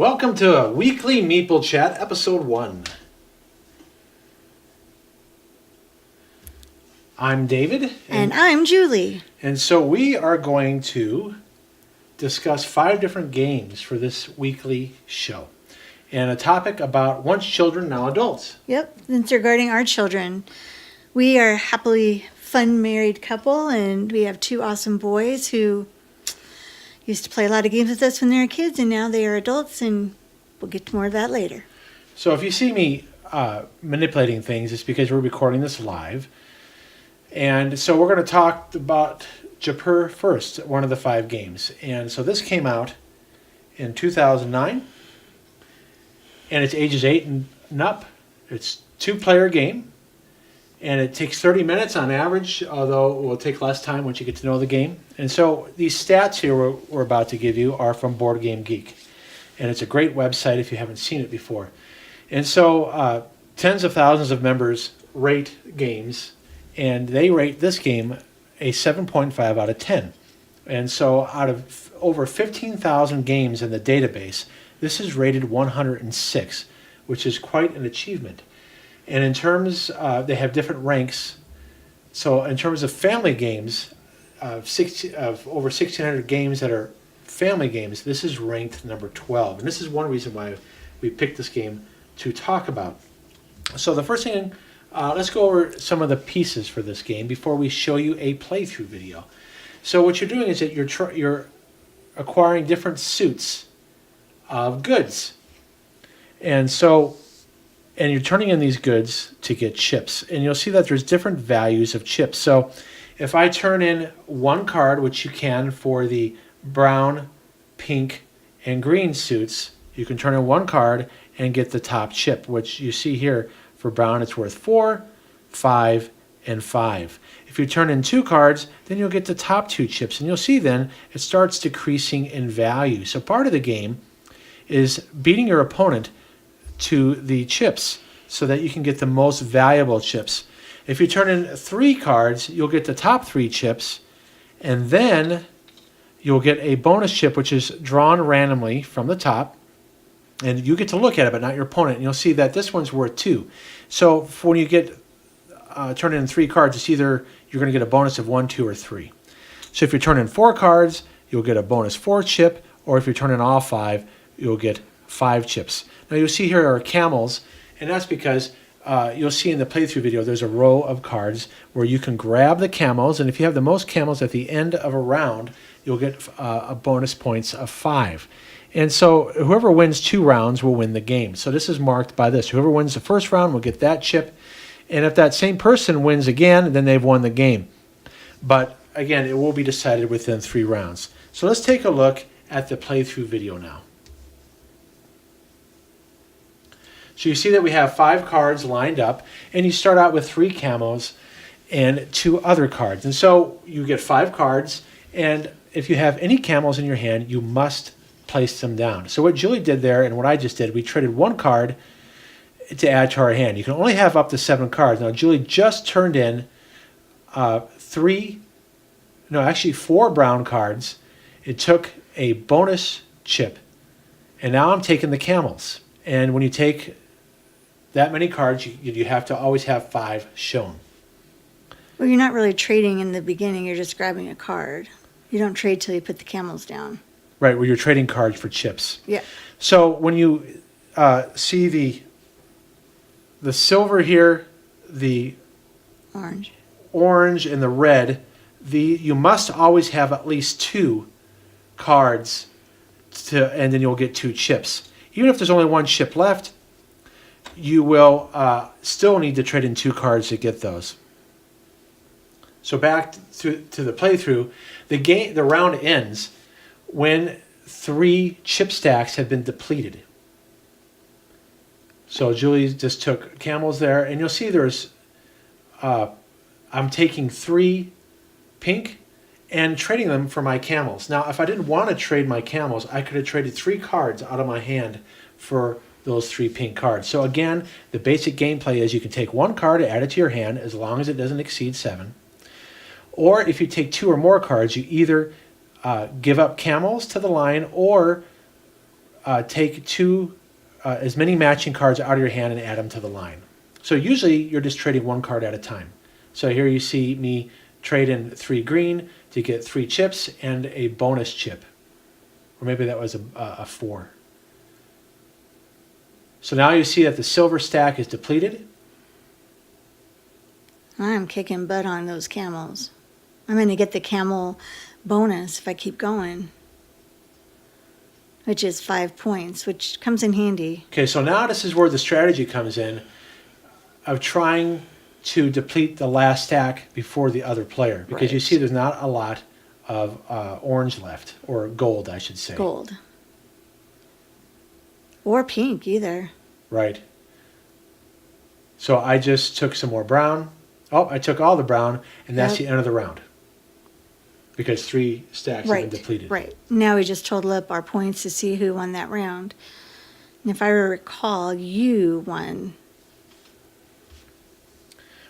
Welcome to a weekly Meeple Chat, episode 1. I'm David. And I'm Julie. And so we are going to discuss 5 different games for this weekly show. And a topic about once children, now adults. Yep, it's regarding our children. We are a happily fun married couple, and we have 2 awesome boys who used to play a lot of games with us when they were kids, and now they are adults, and we'll get to more of that later. So if you see me manipulating things, it's because we're recording this live. And so we're going to talk about Jaipur first, one of the 5 games. And so this came out in 2009, and it's ages 8 and up. It's a 2-player game, and it takes 30 minutes on average, although it will take less time once you get to know the game. And so these stats here we're about to give you are from Board Game Geek. And it's a great website if you haven't seen it before. And so tens of thousands of members rate games, and they rate this game a 7.5 out of 10. And so out of over 15,000 games in the database, this is rated 106, which is quite an achievement. And in terms, they have different ranks. So in terms of family games, of over 1,600 games that are family games, this is ranked number 12. And this is one reason why we picked this game to talk about. So the first thing, let's go over some of the pieces for this game before we show you a playthrough video. So what you're doing is that you're acquiring different suits of goods. And you're turning in these goods to get chips. And you'll see that there's different values of chips. So if I turn in 1 card, which you can for the brown, pink, and green suits, you can turn in 1 card and get the top chip, which you see here for brown, it's worth 4, 5, and 5. If you turn in 2 cards, then you'll get the top 2 chips. And you'll see then it starts decreasing in value. So part of the game is beating your opponent to the chips so that you can get the most valuable chips. If you turn in 3 cards, you'll get the top 3 chips, and then you'll get a bonus chip which is drawn randomly from the top, and you get to look at it but not your opponent, and you'll see that this one's worth 2. So when you get turn in 3 cards, it's either you're going to get a bonus of 1, 2, or 3. So if you turn in 4 cards, you'll get a bonus 4 chip, or if you turn in all 5, you'll get 5 chips. Now you'll see here are camels, and that's because you'll see in the playthrough video there's a row of cards where you can grab the camels, and if you have the most camels at the end of a round, you'll get a bonus points of 5. And so whoever wins 2 rounds will win the game. So this is marked by this. Whoever wins the first round will get that chip, and if that same person wins again, then they've won the game. But again, it will be decided within 3 rounds. So let's take a look at the playthrough video now. So you see that we have 5 cards lined up, and you start out with 3 camos and 2 other cards. And so you get 5 cards, and if you have any camels in your hand, you must place them down. So what Julie did there and what I just did, we traded 1 card to add to our hand. You can only have up to 7 cards. Now Julie just turned in 4 brown cards. It took a bonus chip, and now I'm taking the camels. And when you take that many cards, you have to always have 5 shown. Well, you're not really trading in the beginning. You're just grabbing a card. You don't trade till you put the camels down. Right, where you're trading cards for chips. Yeah. So when you see the silver here, the orange, and the red, you must always have at least 2 cards, and then you'll get 2 chips. Even if there's only 1 chip left, you will still need to trade in 2 cards to get those. So back to the playthrough, the round ends when 3 chip stacks have been depleted. So Julie just took camels there, and you'll see there's I'm taking 3 pink and trading them for my camels. Now if I didn't want to trade my camels, I could have traded 3 cards out of my hand for those 3 pink cards. So again, the basic gameplay is you can take 1 card and add it to your hand as long as it doesn't exceed 7. Or if you take 2 or more cards, you either give up camels to the line or take as many matching cards out of your hand and add them to the line. So usually you're just trading one card at a time. So here you see me trade in 3 green to get 3 chips and a bonus chip. Or maybe that was a 4. So now you see that the silver stack is depleted. I'm kicking butt on those camels. I'm going to get the camel bonus if I keep going, which is 5 points, which comes in handy. Okay, so now this is where the strategy comes in of trying to deplete the last stack before the other player. Because Right. you see there's not a lot of orange left, or gold, I should say. Gold. Or pink, either. Right. So I just took some more brown. Oh, I took all the brown, and that's the end of the round. Because 3 stacks have been depleted. Right. Now we just total up our points to see who won that round. And if I recall, you won.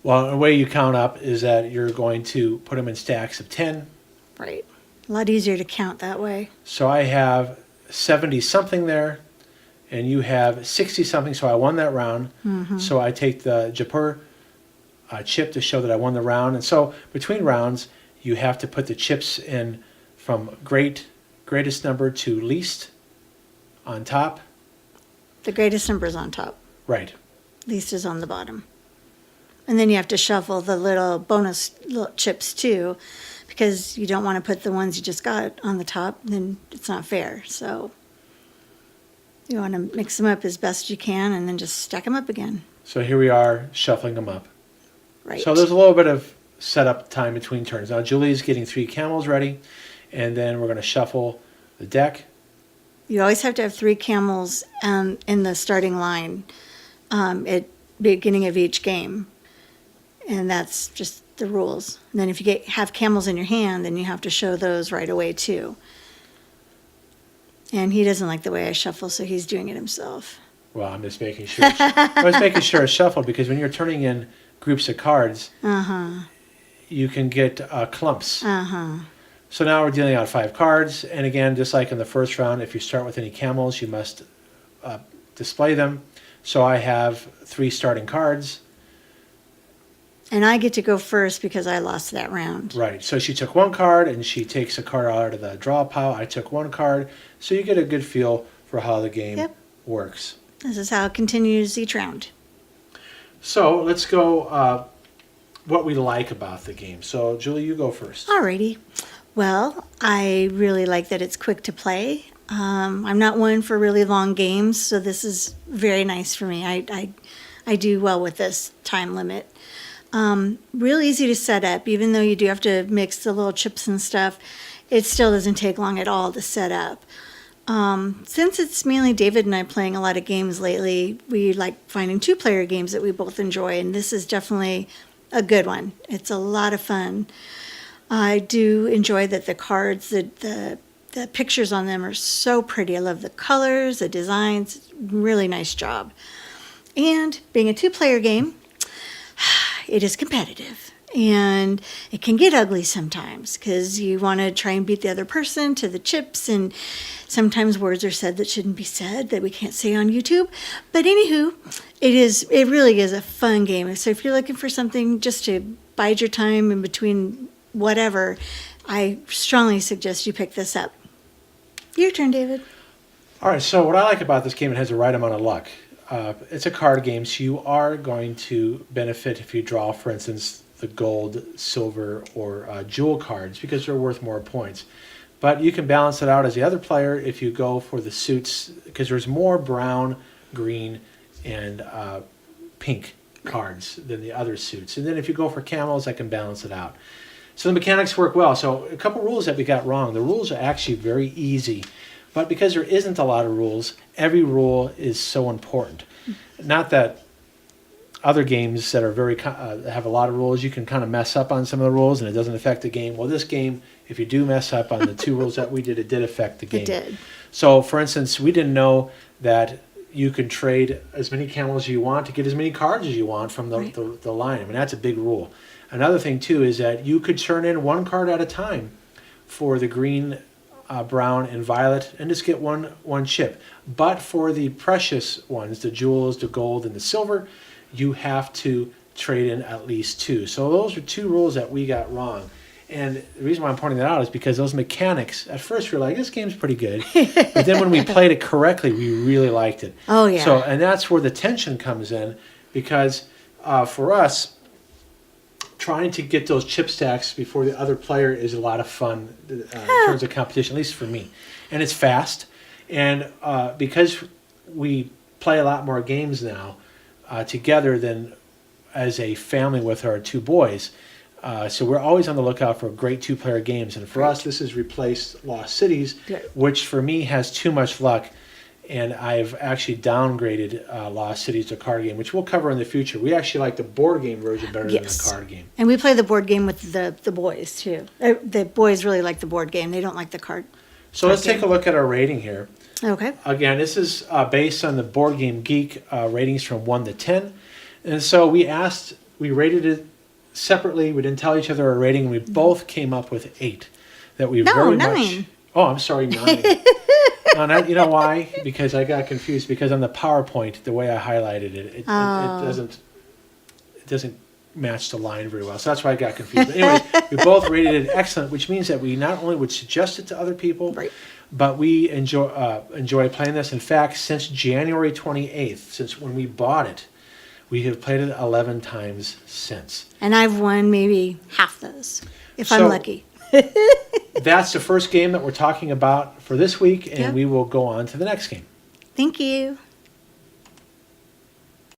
Well, the way you count up is that you're going to put them in stacks of 10. Right. A lot easier to count that way. So I have 70-something there, and you have 60-something, so I won that round. Mm-hmm. So I take the Jaipur chip to show that I won the round. And so between rounds, you have to put the chips in from greatest number to least on top. The greatest number is on top. Right. Least is on the bottom. And then you have to shuffle the little bonus chips too, because you don't want to put the ones you just got on the top, then it's not fair. So you want to mix them up as best you can and then just stack them up again. So here we are shuffling them up. Right. So there's a little bit of setup time between turns. Now Julie's getting 3 camels ready, and then we're going to shuffle the deck. You always have to have 3 camels in the starting line at beginning of each game. And that's just the rules. And then if you have camels in your hand, then you have to show those right away too. And he doesn't like the way I shuffle, so he's doing it himself. Well, I'm just making sure. I was making sure it's shuffled, because when you're turning in groups of cards, you can get clumps. So now we're dealing out 5 cards. And again, just like in the first round, if you start with any camels, you must display them. So I have 3 starting cards. And I get to go first because I lost that round. Right. So she took 1 card, and she takes a card out of the draw pile. I took 1 card. So you get a good feel for how the game works. This is how it continues each round. So let's go what we like about the game. So Julie, you go first. Alrighty. Well, I really like that it's quick to play. I'm not one for really long games, so this is very nice for me. I do well with this time limit. Real easy to set up, even though you do have to mix the little chips and stuff. It still doesn't take long at all to set up. Since it's mainly David and I playing a lot of games lately, we like finding 2-player games that we both enjoy, and this is definitely a good one. It's a lot of fun. I do enjoy that the cards, the pictures on them are so pretty. I love the colors, the designs, really nice job. And being a 2-player game, it is competitive. And it can get ugly sometimes because you want to try and beat the other person to the chips, and sometimes words are said that shouldn't be said that we can't say on YouTube. But anywho, it really is a fun game. So if you're looking for something just to bide your time in between whatever, I strongly suggest you pick this up. Your turn, David. All right, so what I like about this game, it has the right amount of luck. It's a card game, so you are going to benefit if you draw, for instance, the gold, silver, or jewel cards, because they're worth more points. But you can balance it out as the other player if you go for the suits, because there's more brown, green, and pink cards than the other suits. And then if you go for camels, that can balance it out. So the mechanics work well. So a couple rules that we got wrong. The rules are actually very easy. But because there isn't a lot of rules, every rule is so important. Not that other games that are very have a lot of rules, you can kind of mess up on some of the rules and it doesn't affect the game. Well, this game, if you do mess up on the 2 rules that we did, it did affect the game. It did. So, for instance, we didn't know that you could trade as many camels as you want to get as many cards as you want from the line. I mean, that's a big rule. Another thing, too, is that you could turn in 1 card at a time for the green brown, and violet, and just get one chip. But for the precious ones, the jewels, the gold, and the silver, you have to trade in at least 2. So those are 2 rules that we got wrong. And the reason why I'm pointing that out is because those mechanics, at first we were like, this game's pretty good. But then when we played it correctly, we really liked it. Oh, yeah. So, and that's where the tension comes in, because for us, trying to get those chip stacks before the other player is a lot of fun in terms of competition, at least for me. And it's fast. And because we play a lot more games now together than as a family with our 2 boys, so we're always on the lookout for great 2-player games. And for us, this has replaced Lost Cities, which for me has too much luck. And I've actually downgraded Lost Cities to card game, which we'll cover in the future. We actually like the board game version better than the card game. And we play the board game with the boys, too. The boys really like the board game. They don't like the card. So let's take a look at our rating here. Okay. Again, this is based on the Board Game Geek ratings from 1 to 10. And so we rated it separately. We didn't tell each other our rating. We both came up with 8. That we very 9. much. Oh, I'm sorry, 9. No, you know why? Because I got confused. Because on the PowerPoint, the way I highlighted it, it doesn't match the line very well. So that's why I got confused. But anyways, we both rated it excellent, which means that we not only would suggest it to other people, but we enjoy playing this. In fact, since January 28th, since when we bought it, we have played it 11 times since. And I've won maybe half those, if I'm lucky. That's the first game that we're talking about for this week, and we will go on to the next game. Thank you.